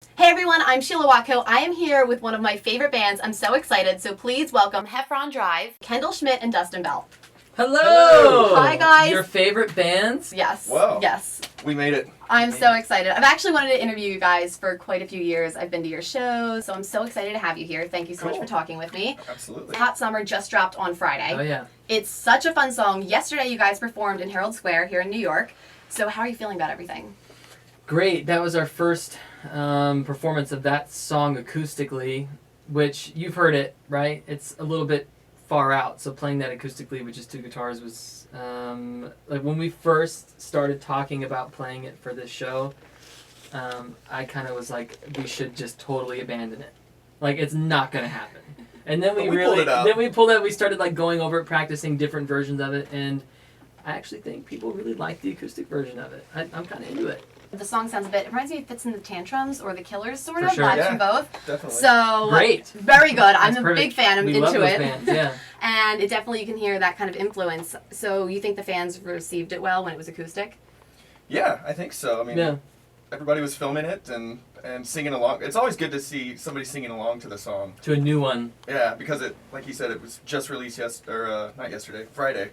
Hey everyone, I'm Sheila Watko. I am here with one of my favorite bands. I'm so excited, so please welcome Heffron Drive, Kendall, Schmidt, and Dustin Bell. Hello! Hi guys! Your favorite bands? Yes. Whoa. Yes. We made it. I'm so excited. I've actually wanted to interview you guys for quite a few years. I've been to your shows, so I'm so excited to have you here. Thank you so much Cool. for talking with me. Absolutely. Hot Summer just dropped on Friday. Oh yeah. It's such a fun song. Yesterday you guys performed in Herald Square here in New York. So how are you feeling about everything? Great. That was our first performance of that song acoustically, which you've heard it, right? It's a little bit far out, so playing that acoustically with just two guitars was like when we first started talking about playing it for this show. I kind of was like, we should just totally abandon it. Like it's not gonna happen. And then we pulled it out. Then we pulled it. We started like going over it, practicing different versions of it, and I actually think people really like the acoustic version of it. I'm kind of into it. The song sounds it reminds me of Fits in the Tantrums or The Killers, sort For of. sure. Vibes Yeah. from both. Definitely. So Great. Very good. I'm That's a perfect. big fan. I'm we into love those it. bands, yeah. And it definitely, you can hear that kind of influence. So you think the fans received it well when it was acoustic? Yeah, I think so. I mean, Yeah. everybody was filming it and singing along. It's always good to see somebody singing along to the song. To a new one. Yeah, because it, like you said, it was just released not yesterday, Friday.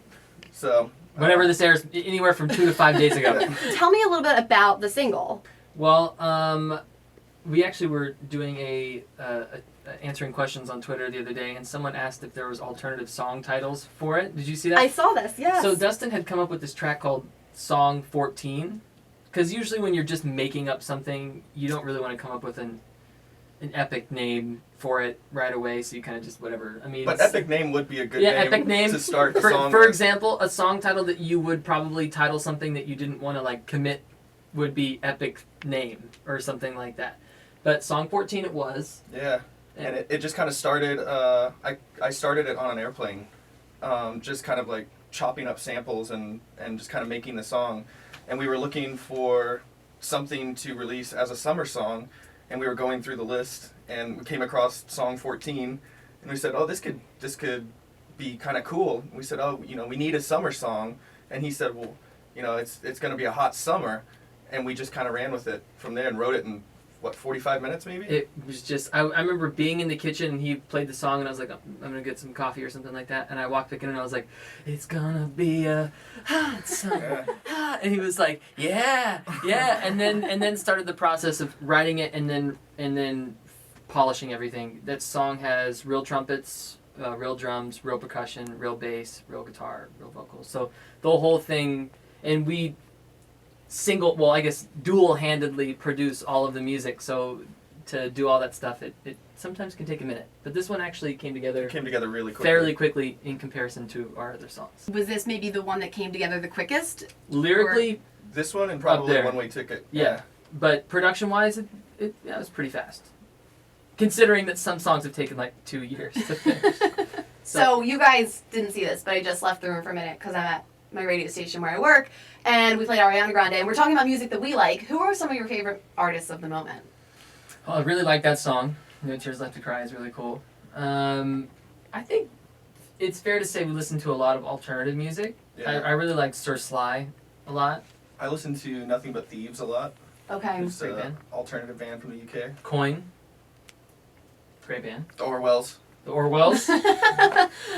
So. Whenever this airs, anywhere from 2 to 5 days ago. Tell me a little bit about the single. Well, we actually were doing a answering questions on Twitter the other day, and someone asked if there was alternative song titles for it. Did you see that? I saw this, yes. So Dustin had come up with this track called Song 14, because usually when you're just making up something, you don't really want to come up with an epic name for it right away, so you kind of just whatever. I mean, But epic name would be a good epic name to start the for, song for with. example, a song title that you would probably title something that you didn't want to like commit would be epic name or something like that. But Song 14 it was. Yeah. And it just kind of started, I started it on an airplane, just kind of like chopping up samples and just kind of making the song. And we were looking for something to release as a summer song, and we were going through the list, and we came across Song 14, and we said, oh, this could be kind of cool. And we said, oh, we need a summer song. And he said, well, it's going to be a hot summer. And we just kind of ran with it from there and wrote it in, 45 minutes maybe? It was just, I remember being in the kitchen and he played the song and I was like, I'm going to get some coffee or something like that. And I walked back in and I was like, it's going to be a hot summer. And he was like, yeah. And then started the process of writing it and then polishing everything. That song has real trumpets, real drums, real percussion, real bass, real guitar, real vocals. So the whole thing, and we dual-handedly produce all of the music, so to do all that stuff, it sometimes can take a minute. But this one actually came together really quickly. fairly quickly in comparison to our other songs. Was this maybe the one that came together the quickest? Lyrically, This one and probably there. One Way Ticket. yeah. But production-wise, it was pretty fast. Considering that some songs have taken like 2 years to finish. So you guys didn't see this, but I just left the room for a minute because I'm at my radio station where I work, and we played Ariana Grande, and we're talking about music that we like. Who are some of your favorite artists of the moment? Oh, I really like that song. No Tears Left to Cry is really cool. I think it's fair to say we listen to a lot of alternative music. Yeah. I really like Sir Sly a lot. I listen to Nothing But Thieves a lot. Okay. It's Great an band. alternative band from the UK. Coin. Great band. The Orwells. The Orwells.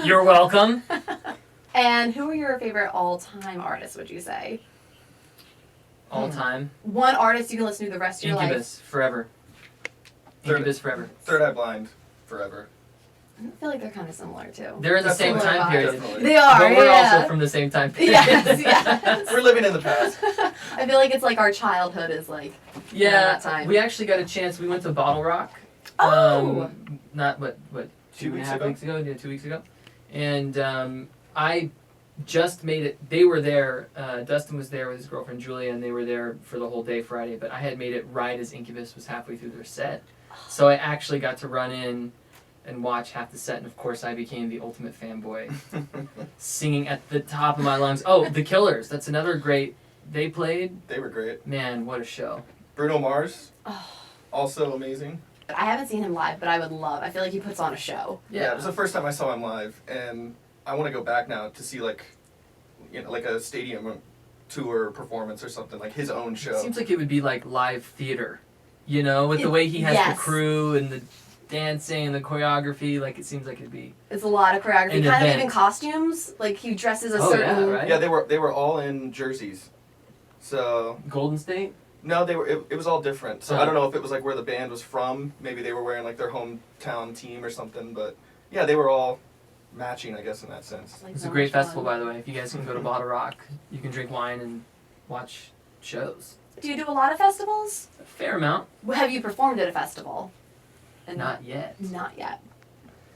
You're welcome. And who are your favorite all-time artists, would you say? All time. One artist you can listen to the rest of your life. Incubus. Forever. Incubus forever. Third Eye Blind. Forever. I feel like they're kind of similar, too. They're in the same Definitely. time period. Definitely. They are, But we're yeah. also from the same time period. Yes. We're living in the past. I feel like it's like our childhood is like Yeah, that time. we actually got a chance. We went to Bottle Rock. Oh! Not what 2 weeks 2.5 ago? weeks ago? Yeah, 2 weeks ago. And I just made it. They were there. Dustin was there with his girlfriend Julia, and they were there for the whole day Friday. But I had made it right as Incubus was halfway through their set, so I actually got to run in and watch half the set. And of course, I became the ultimate fanboy, singing at the top of my lungs. Oh, The Killers. That's another great. They played. They were great. Man, what a show! Bruno Mars. Oh. Also amazing. I haven't seen him live, but I would love. I feel like he puts on a show. Yeah, it was the first time I saw him live, and I want to go back now to see like a stadium tour performance or something, like his own show. Seems like it would be like live theater. You know, with the way he has Yes. the crew and the dancing and the choreography, like it seems like it'd be. It's a lot of choreography, An kind of event. even costumes. Like he dresses a Oh, certain. yeah, right? Yeah, they were all in jerseys. So Golden State? no, they were. It was all different. So Huh. I don't know if it was like where the band was from. Maybe they were wearing like their hometown team or something. But yeah, they were all matching, I guess, in that sense. Like, It's so a great much fun. festival, by the way. If you guys can go to Bottle Rock, you can drink wine and watch shows. Do you do a lot of festivals? A fair amount. Have you performed at a festival? Not yet. Not yet.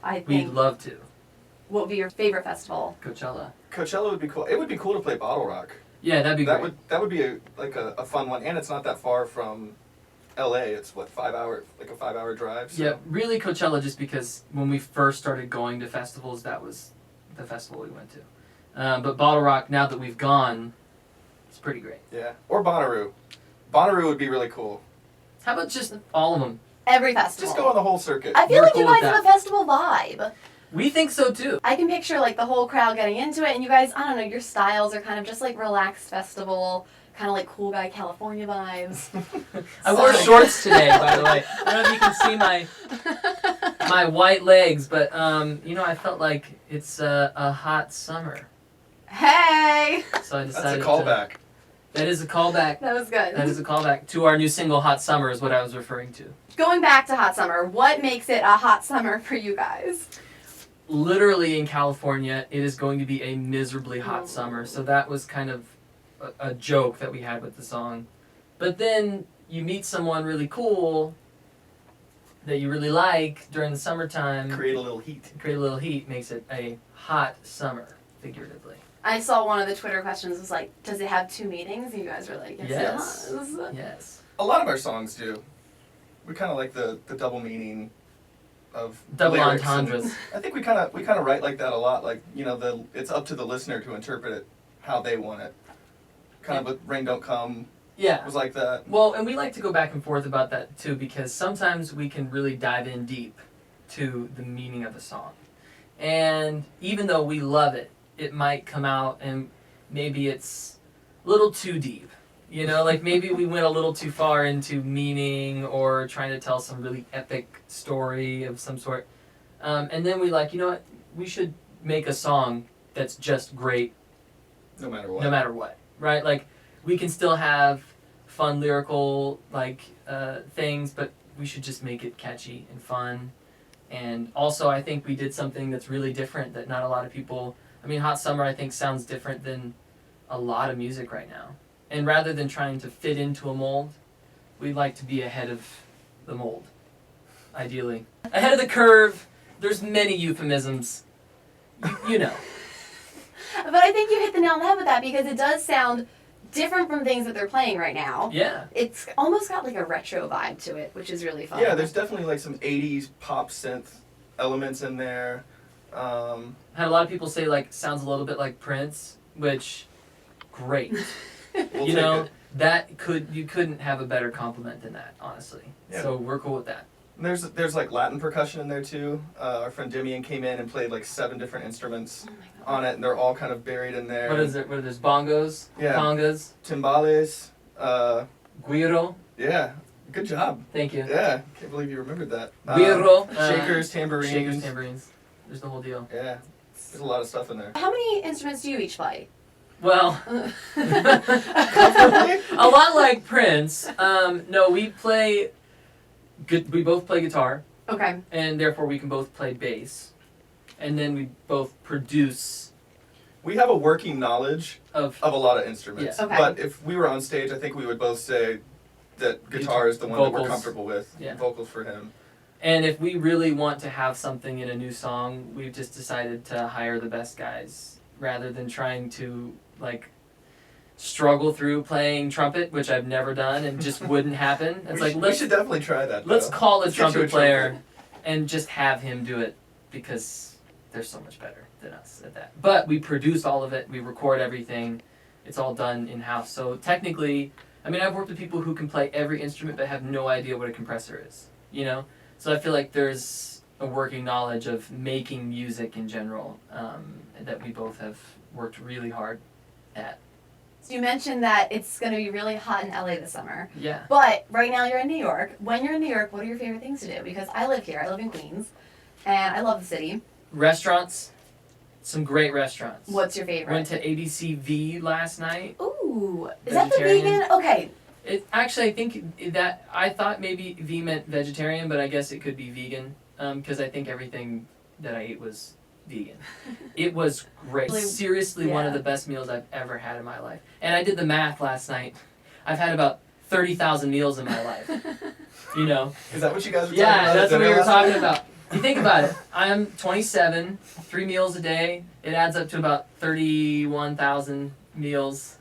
I We'd think. love to. What would be your favorite festival? Coachella. Coachella would be cool. It would be cool to play Bottle Rock. Yeah, that'd be great. That would be a fun one, and it's not that far from L.A. It's what, 5 hour, like a 5 hour drive. So. Yeah, really Coachella, just because when we first started going to festivals, that was the festival we went to. But Bottle Rock, now that we've gone, it's pretty great. Yeah, or Bonnaroo. Bonnaroo would be really cool. How about just all of them? Every festival. Just go on the whole circuit. I feel We're like cool you with guys have that. a festival vibe. We think so too. I can picture like the whole crowd getting into it, and you guys, I don't know, your styles are kind of just like relaxed festival, kind of like cool guy California vibes. I wore So- shorts today, by the way. I don't know if you can see my white legs, but you know, I felt like it's a hot summer, Hey, so I That's decided. a callback. That is a callback. that was good. That is a callback to our new single, "Hot Summer," is what I was referring to. Going back to hot summer, what makes it a hot summer for you guys? Literally in California, it is going to be a miserably Oh. hot summer. So that was kind of a joke that we had with the song. But then you meet someone really cool that you really like during the summertime. Create a little heat. Create a little heat, makes it a hot summer, figuratively. I saw one of the Twitter questions was like, does it have two meanings? And you guys were like, yes, it does. Yes. A lot of our songs do. We kind of like the double meaning of Double lyrics, entendres. and I think we kind of write like that a lot. Like, you know, it's up to the listener to interpret it how they want it. Kind of with "Rain Don't Come" Yeah. was like that. Well, and we like to go back and forth about that too, because sometimes we can really dive in deep to the meaning of a song. And even though we love it, it might come out and maybe it's a little too deep. You know, like maybe we went a little too far into meaning or trying to tell some really epic story of some sort. And then we like, you know what, we should make a song that's just great No matter what. no matter what, right? Like, we can still have fun lyrical, like, things, but we should just make it catchy and fun. And also, I think we did something that's really different that not a lot of people... I mean, Hot Summer, I think, sounds different than a lot of music right now. And rather than trying to fit into a mold, we'd like to be ahead of the mold, ideally. Ahead of the curve, there's many euphemisms. You know. But I think you hit the nail on the head with that because it does sound different from things that they're playing right now. Yeah. It's almost got like a retro vibe to it, which is really fun. Yeah, there's definitely like some 80s pop synth elements in there. Had a lot of people say, like, sounds a little bit like Prince, which, great. We'll You take know, it. you couldn't have a better compliment than that, honestly. Yeah. So we're cool with that. And there's like Latin percussion in there too. Our friend Demian came in and played like 7 different instruments Oh my God. on it, and they're all kind of buried in there. What is it? What are those bongos? Yeah. Congas? Timbales. Guiro? Yeah, good job. Thank you. Yeah, can't believe you remembered that. Guiro. Shakers, tambourines. Shakers, tambourines. There's the whole deal. Yeah, there's a lot of stuff in there. How many instruments do you each play? Well, Comfortably? a lot like Prince. No, we play... We both play guitar. Okay. And therefore we can both play bass. And then we both produce We have a working knowledge of... of a lot of instruments. Yeah. Okay. But if we were on stage, I think we would both say that guitar is the one that Vocals. we're comfortable with. Yeah. Vocals for him. And if we really want to have something in a new song, we've just decided to hire the best guys rather than trying to, like, struggle through playing trumpet, which I've never done and just wouldn't happen. It's like, we should definitely try that. let's though. call a Let's get you trumpet a player trumpet. and just have him do it because they're so much better than us at that. But we produce all of it, we record everything, it's all done in-house. So technically, I mean, I've worked with people who can play every instrument but have no idea what a compressor is, you know? So I feel like there's a working knowledge of making music in general that we both have worked really hard at. So you mentioned that it's going to be really hot in LA this summer. Yeah. But right now you're in New York. When you're in New York, what are your favorite things to do? Because I live here. I live in Queens. And I love the city. Restaurants. Some great restaurants. What's your favorite? Went to ABCV last night. Ooh. Is that the Vegetarian. vegan? Okay. Actually, I think that I thought maybe V meant vegetarian, but I guess it could be vegan because I think everything that I ate was vegan. It was great. Really- Seriously, one of yeah. the best meals I've ever had in my life. And I did the math last night. I've had about 30,000 meals in my life. You know? Is that what you guys were talking Yeah, about? that's at what we dinner were last night? talking about. You think about it. I'm 27, 3 meals a day. It adds up to about 31,000 meals,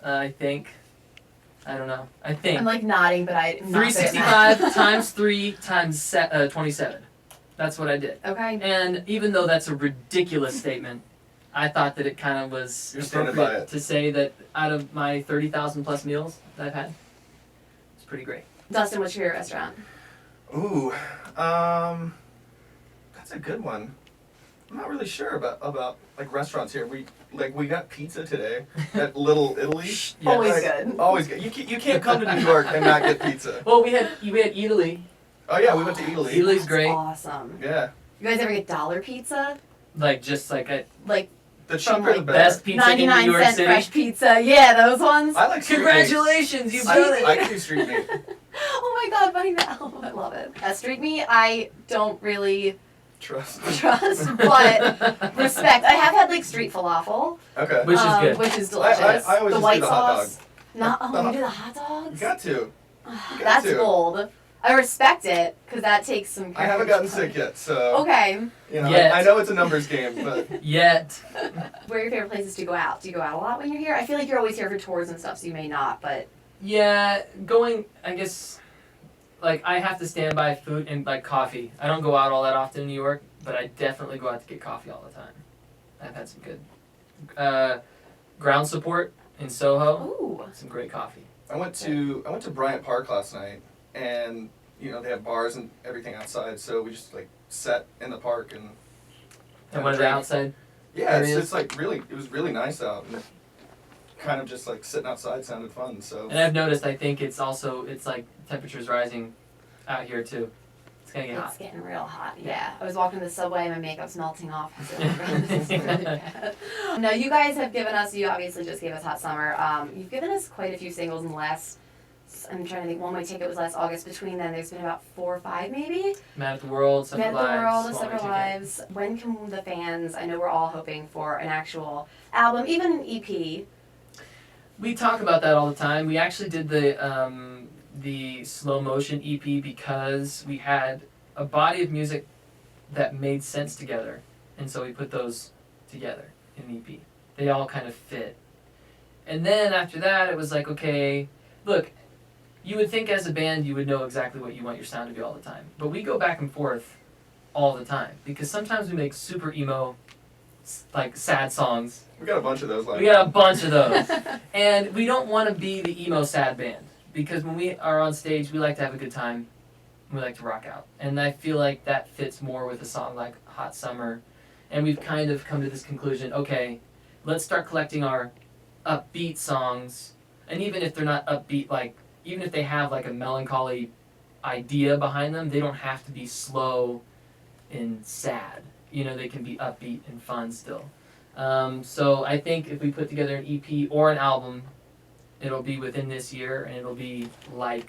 I think. I don't know. I think. I'm like nodding, but I'm not good at 365 math. times 3 times 27. That's what I did. Okay. And even though that's a ridiculous statement, I thought that it kind of was You're standing by appropriate it. to say that out of my 30,000 plus meals that I've had, it's pretty great. Dustin, what's your favorite restaurant? Ooh, that's a good one. I'm not really sure about like restaurants here. We got pizza today at Little Italy. Yes. Always Like, good. Always good. You can't come to New York and not get pizza. Well, we had Italy. Oh yeah, we went to Italy. Italy's That's great. awesome. Yeah, You guys ever get dollar pizza? Like just like a Like the From, cheaper the like, better. best pizza in New 99 York cent City. fresh pizza. Yeah, those ones. I like street Congratulations, you've meat. done it. I can do street meat. Oh my god, buddy, now I love it. Street meat, I don't really Trust. trust, but respect. I have had like street falafel, Okay. Which is good. which is delicious. I always the just white do the hot sauce. Not you do the hot You dogs. got to. You got That's to. bold. I respect it because that takes some. I haven't courage, gotten but- sick yet, so Okay, you know. Yet. I know it's a numbers game, but Yet. where are your favorite places to go out? Do you go out a lot when you're here? I feel like you're always here for tours and stuff, so you may not. But Yeah, going, I guess, like, I have to stand by food and, like, coffee. I don't go out all that often in New York, but I definitely go out to get coffee all the time. I've had some good. Ground Support in Soho. ooh, Some great coffee. I went to Bryant Park last night, and you know they have bars and everything outside, so we just like sat in the park and. And one of the drank. outside. Yeah, areas. it's like really, it was really nice out, and kind of just like sitting outside sounded fun. So. And I've noticed, I think it's like temperature's rising out here too. It's gonna get it's hot. getting real hot. Yeah, I was walking to the subway and my makeup's melting off. No, you guys have given us. You obviously just gave us Hot Summer. You've given us quite a few singles in the last. I'm trying to think. One Way Ticket was last August. Between then, there's been about 4 or 5 maybe. Mad at the World, Met Separate the World, Lives, Separate Small Ticket. Lives. When can the fans? I know we're all hoping for an actual album, even an EP. We talk about that all the time. We actually did the slow motion EP because we had a body of music that made sense together, and so we put those together in an EP. They all kind of fit. And then after that, it was like, okay, look, you would think as a band you would know exactly what you want your sound to be all the time, but we go back and forth all the time because sometimes we make super emo, like sad songs. We got a bunch of those. We got a bunch of those. And we don't want to be the emo sad band because when we are on stage, we like to have a good time. We like to rock out. And I feel like that fits more with a song like Hot Summer. And we've kind of come to this conclusion, okay, let's start collecting our upbeat songs. And even if they're not upbeat, like, even if they have like a melancholy idea behind them, they don't have to be slow and sad. You know, they can be upbeat and fun still. So I think if we put together an EP or an album, it'll be within this year and it'll be like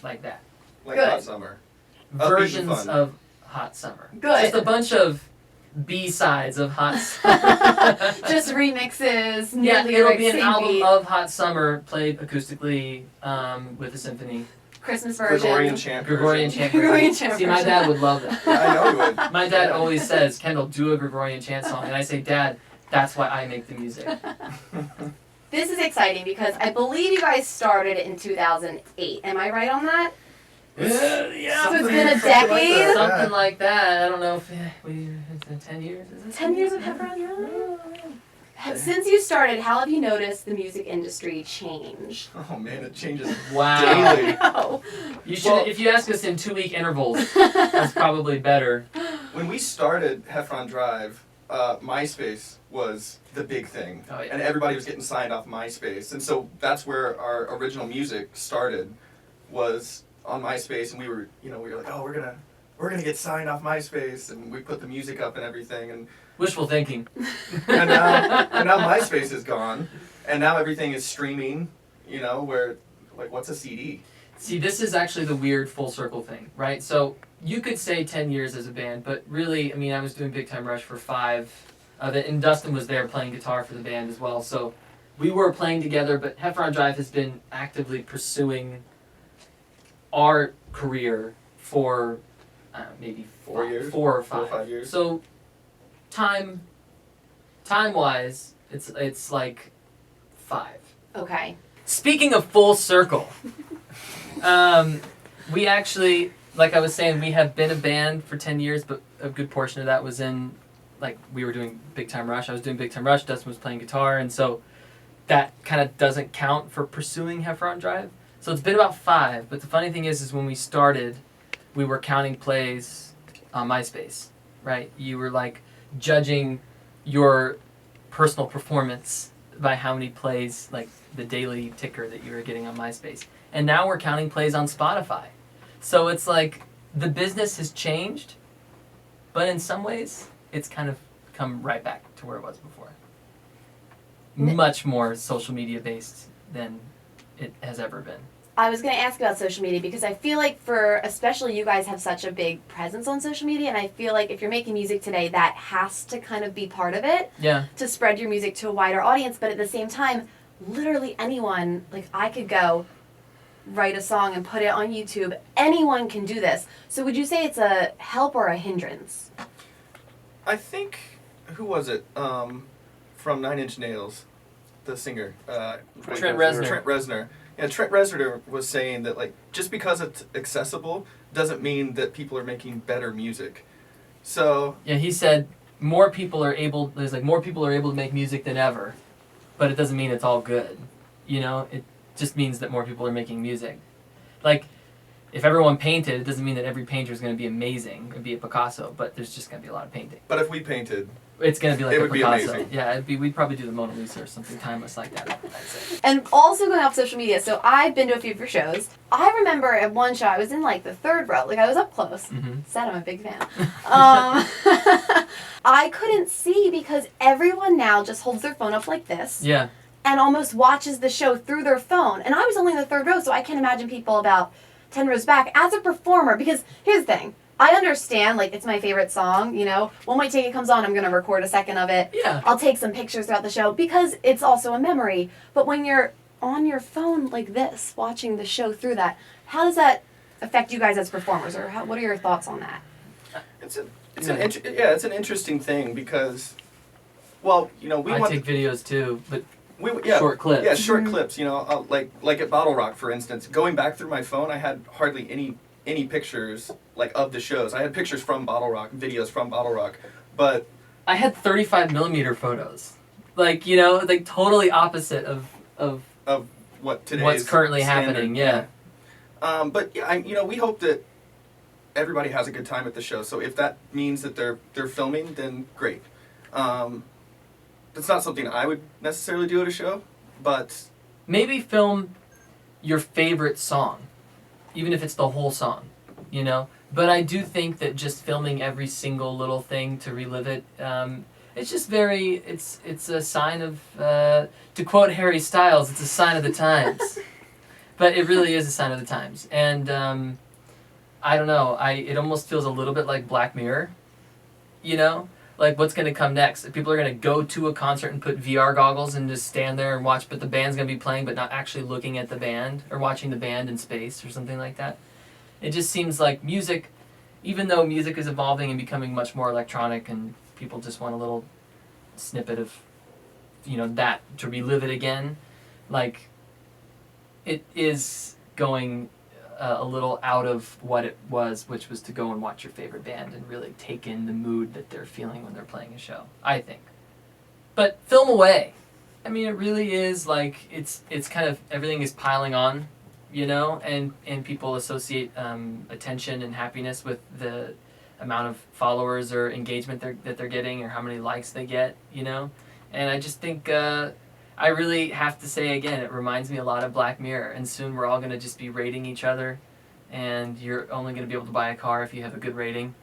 that. Like Good. Hot Summer. Upbeat and Versions fun. of Hot Summer. Good. Just a bunch of B-sides of Hot Summer. Just remixes. new Yeah, it'll lyrics, be an same album beat. of Hot Summer played acoustically with a symphony. Christmas version. Gregorian chant. Gregorian version. chant. Gregorian chant See, my version. dad would love that. I know he would. My dad always says, Kendall, do a Gregorian chant song. And I say, Dad, that's why I make the music. This is exciting because I believe you guys started it in 2008. Am I right on that? Yeah. So it's been a Something like decade? that. Something like that. I don't know if it's been 10 years. Is it 10 years of Heffron Drive? Since you started, how have you noticed the music industry change? Oh man, it changes Wow. daily. No. You should, Well- if you ask us in 2-week intervals, that's probably better. When we started Heffron Drive, MySpace was the big thing, Oh, yeah. and everybody was getting signed off MySpace, and so that's where our original music started, was on MySpace, and we were like, oh, we're gonna get signed off MySpace, and we put the music up and everything, and Wishful thinking. now MySpace is gone, and now everything is streaming. Where like what's a CD? See, this is actually the weird full circle thing, right? So you could say 10 years as a band, but really, I mean, I was doing Big Time Rush for 5 of it, and Dustin was there playing guitar for the band as well. So we were playing together, but Heffron Drive has been actively pursuing our career for maybe 4 years? 4 or 5. 4 or 5 years. So time-wise, it's like 5. Okay. Speaking of full circle, we actually, like I was saying, we have been a band for 10 years, but a good portion of that was in, like, we were doing Big Time Rush. I was doing Big Time Rush, Dustin was playing guitar, and so that kind of doesn't count for pursuing Heffron Drive. So it's been about 5, but the funny thing is when we started, we were counting plays on MySpace, right? You were, like, judging your personal performance by how many plays, like, the daily ticker that you were getting on MySpace. And now we're counting plays on Spotify. So it's like the business has changed, but in some ways it's kind of come right back to where it was before. Much more social media based than it has ever been. I was going to ask about social media because I feel like especially you guys have such a big presence on social media, and I feel like if you're making music today, that has to kind of be part of it. Yeah. To spread your music to a wider audience, but at the same time, literally anyone, like I could go write a song and put it on YouTube. Anyone can do this. So would you say it's a help or a hindrance? I think, who was it? From Nine Inch Nails, the singer. Trent Reznor. Trent Reznor. Yeah, Trent Reznor was saying that, like, just because it's accessible doesn't mean that people are making better music. So Yeah, he said more people are able to make music than ever, but it doesn't mean it's all good. It just means that more people are making music. Like, if everyone painted, it doesn't mean that every painter is going to be amazing. It'd be a Picasso, but there's just going to be a lot of painting. But if we painted, It's going to be like It a would be Picasso. amazing. Yeah, we'd probably do the Mona Lisa or something timeless like that. I'd say. And also going off social media, so I've been to a few of your shows. I remember at one show, I was in like the 3rd row, like I was up close. Mhm. Said I'm a big fan. I couldn't see because everyone now just holds their phone up like this. Yeah. And almost watches the show through their phone. And I was only in the 3rd row, so I can't imagine people about 10 rows back as a performer. Because here's the thing. I understand, like, it's my favorite song, When My Ticket comes on, I'm going to record a second of it. Yeah. I'll take some pictures throughout the show because it's also a memory. But when you're on your phone like this, watching the show through that, how does that affect you guys as performers? Or what are your thoughts on that? it's an interesting thing because, well, we I want take videos too, but yeah, short clips. Yeah, short clips. Like at Bottle Rock, for instance. Going back through my phone, I had hardly any pictures like of the shows. I had pictures from Bottle Rock, videos from Bottle Rock, but I had 35mm photos. Like, like totally opposite of what today's what's currently standard. happening. Yeah. But yeah, we hope that everybody has a good time at the show. So if that means that they're filming, then great. That's not something I would necessarily do at a show, but Maybe film your favorite song, even if it's the whole song, But I do think that just filming every single little thing to relive it, it's just it's a sign of, to quote Harry Styles, it's a sign of the times. But it really is a sign of the times. And I don't know, it almost feels a little bit like Black Mirror, Like, what's going to come next? People are going to go to a concert and put VR goggles and just stand there and watch, but the band's going to be playing, but not actually looking at the band or watching the band in space or something like that. It just seems like music, even though music is evolving and becoming much more electronic and people just want a little snippet of, that to relive it again, like, it is going a little out of what it was, which was to go and watch your favorite band and really take in the mood that they're feeling when they're playing a show, I think. But film away. I mean, it really is like, it's kind of, everything is piling on, and people associate attention and happiness with the amount of followers or engagement that they're getting or how many likes they get, you know? And I just think I really have to say again, it reminds me a lot of Black Mirror, and soon we're all going to just be rating each other, and you're only going to be able to buy a car if you have a good rating.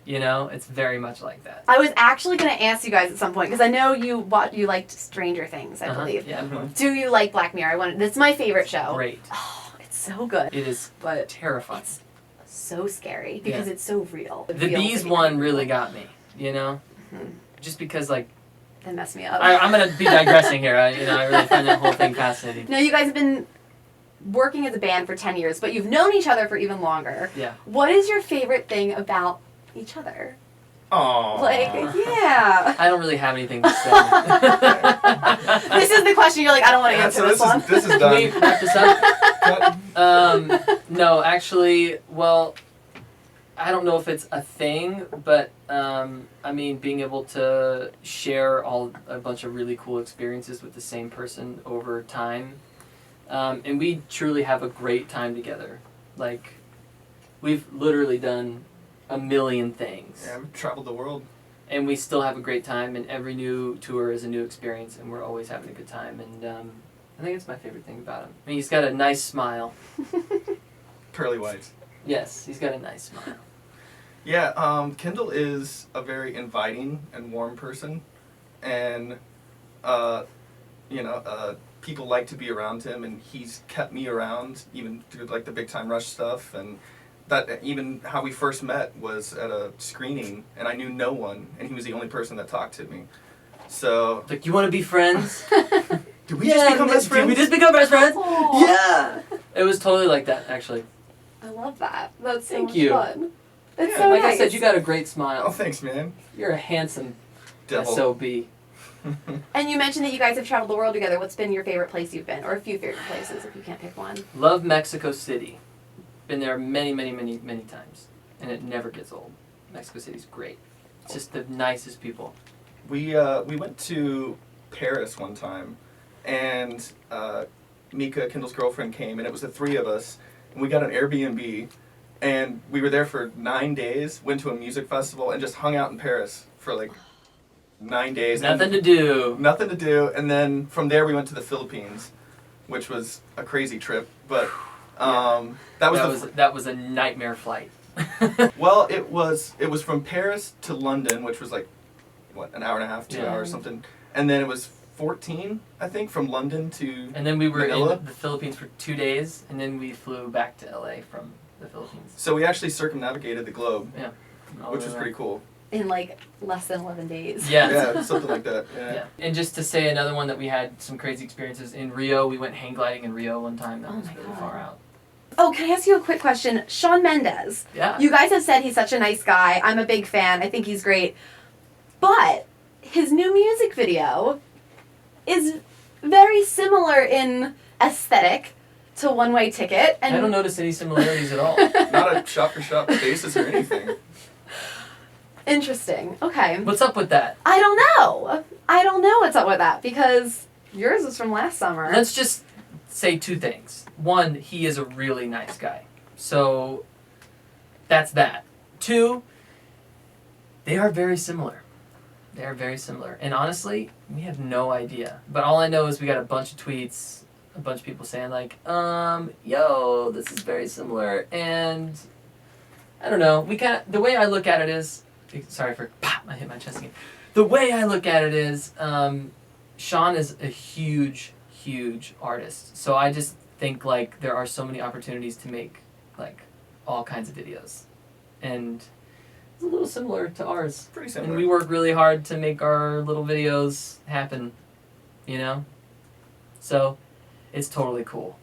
You know, it's very much like that. I was actually going to ask you guys at some point, because I know you liked Stranger Things, I believe. Yeah. Do you like Black Mirror? It's my favorite show. Great. Oh, it's so good. It is But terrifying. it's so scary because it's so real. The bees one really got me, you know? Mhm. Just because, like, That messed me up. I'm going to be digressing here. I really find that whole thing fascinating. Now, you guys have been working as a band for 10 years, but you've known each other for even longer. Yeah. What is your favorite thing about each other? Aww. Like, yeah. I don't really have anything to say. This is the question you're like, I don't want to answer so this one. this is Can we done. wrap this up? No, actually, well, I don't know if it's a thing, but I mean, being able to share a bunch of really cool experiences with the same person over time, and we truly have a great time together. Like, we've literally done a million things, Yeah, we've traveled the world. and we still have a great time. And every new tour is a new experience, and we're always having a good time. And I think it's my favorite thing about him. I mean, he's got a nice smile. Pearly whites. Yes, he's got a nice smile. Yeah, Kendall is a very inviting and warm person, and people like to be around him, and he's kept me around even through like the Big Time Rush stuff, and that even how we first met was at a screening, and I knew no one, and he was the only person that talked to me. So Like, you want to be friends? did we just become best friends? Did we just become best friends? Aw. Yeah! It was totally like that, actually. I love that. That's so Thank much you. fun. It's Yeah, so Like nice. I said, you got a great Oh, smile. thanks, man. You're a handsome Devil. SOB. And you mentioned that you guys have traveled the world together. What's been your favorite place you've been? Or a few favorite places, if you can't pick one. Love Mexico City. Been there many, many, many, many times. And it never gets old. Mexico City's great. It's just the nicest people. We went to Paris one time, and Mika, Kendall's girlfriend, came, and it was the three of us, and we got an Airbnb, and we were there for 9 days, went to a music festival, and just hung out in Paris for like 9 days. Nothing to do. Nothing to do, and then from there we went to the Philippines, which was a crazy trip, but that was a nightmare flight. well, it was from Paris to London, which was like, what, an hour and a half, 2 Yeah. hours, something. And then it was 14, I think, from London to And then we were Manila? in the Philippines for 2 days, and then we flew back to LA from the Philippines. So we actually circumnavigated the globe, Yeah. All which the was way pretty around. cool. In like less than 11 days. Yeah. Yeah, something like that. Yeah. Yeah. And just to say another one that we had some crazy experiences in Rio. We went hang gliding in Rio one time. That Oh was my really God. far out. Oh, can I ask you a quick question? Shawn Mendes. Yeah. You guys have said he's such a nice guy. I'm a big fan. I think he's great. But his new music video is very similar in aesthetic to One Way Ticket. And I don't notice any similarities at all. Not a shop-for-shop basis or anything. Interesting. Okay. What's up with that? I don't know. I don't know what's up with that because yours was from last summer. Let's just say two things. One, he is a really nice guy. So that's that. Two, they are very similar. They are very similar. And honestly, we have no idea. But all I know is we got a bunch of tweets, a bunch of people saying like, yo, this is very similar. And I don't know. The way I look at it is, sorry for, I hit my chest again. The way I look at it is, Shawn is a huge, huge artist. So I just think like there are so many opportunities to make like all kinds of videos. And it's a little similar to ours. Pretty similar. And we work really hard to make our little videos happen, you know? So it's totally cool.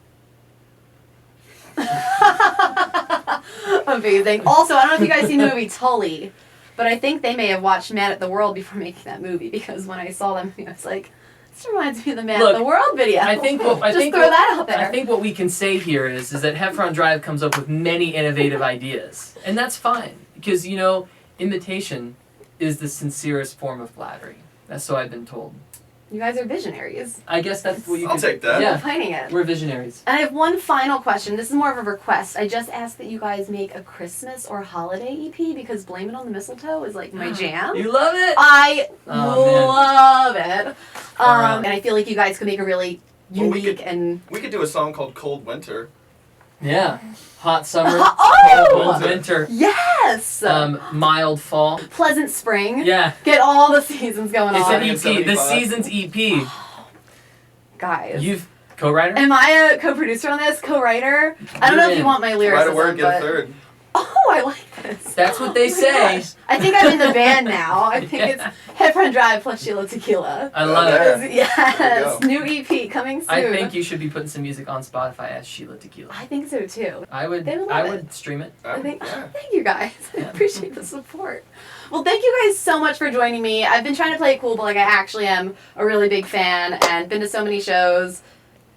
Amazing. Also, I don't know if you guys seen the movie Tully, but I think they may have watched Man at the World before making that movie because when I saw that movie, I was like, this reminds me of the Man Look, at the World video. I think what that out there. I think what we can say here is that Heffron Drive comes up with many innovative ideas, and that's fine because you know imitation is the sincerest form of flattery. That's so I've been told. You guys are visionaries. I guess that's what you I'll could, take that. Yeah, Defining it. we're visionaries. And I have one final question. This is more of a request. I just asked that you guys make a Christmas or holiday EP because Blame It on the Mistletoe is like my jam. You love it? I Oh, love it. Alright. And I feel like you guys could make a really Well, unique and... We could do a song called Cold Winter. Yeah. Hot summer, Oh! cold winter, Yes! mild fall. Pleasant spring. Yeah. Get all the seasons going It's on. an EP. The 75. season's EP. Guys. You've co-writer? Am I a co-producer on this? Co-writer? I don't know if you want my lyrics. Write a word, get a third. Oh, I like this. That's what they Oh my say. gosh. I think I'm in the band now. I think Yeah. it's Heffron Drive plus Sheila Tequila. I love Okay. it. Yes. There New EP coming soon. I think you should be putting some music on Spotify as Sheila Tequila. I think so too. I would. They would I love would stream it. I think. Yeah. Thank you guys. I Yeah. appreciate the support. Well, thank you guys so much for joining me. I've been trying to play it cool, but like I actually am a really big fan and been to so many shows.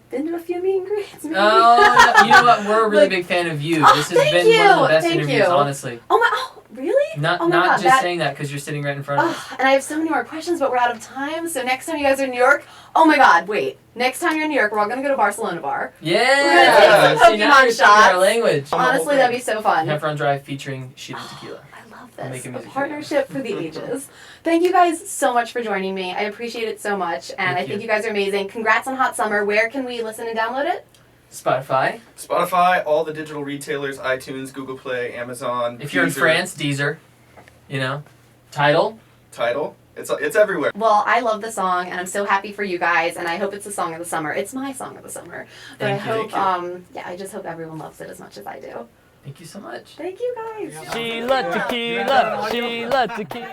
Been to a few meet and greets. Maybe. Oh, no, you know what? We're a really Like- big fan of you. Oh, This has thank been one of you. the best Thank interviews, you. honestly. Oh my! Oh, really? Not Oh my not God, just that- saying that because you're sitting right in front of us. Oh, and I have so many more questions, but we're out of time. So next time you guys are in New York, oh my God, wait. Next time you're in New York, we're all gonna go to Barcelona Bar. Yeah. take some See, now Pokemon you're speaking our shots. language. Honestly, that'd be so fun. Heffron Drive featuring Sheila Tequila. I love We'll this. make a A music partnership for the ages. Thank you guys so much for joining me. I appreciate it so much, and Thank I think you. you guys are amazing. Congrats on Hot Summer. Where can we listen and download it? Spotify. Spotify, all the digital retailers, iTunes, Google Play, Amazon. If you're in Deezer, France, Deezer. You know. Tidal. Tidal. It's everywhere. Well, I love the song, and I'm so happy for you guys, and I hope it's the song of the summer. It's my song of the summer. But Thank you. I hope, Thank yeah, I just hope everyone loves it as much as I do. Thank you so much. Thank you guys. Sheila Tequila, Sheila Tequila.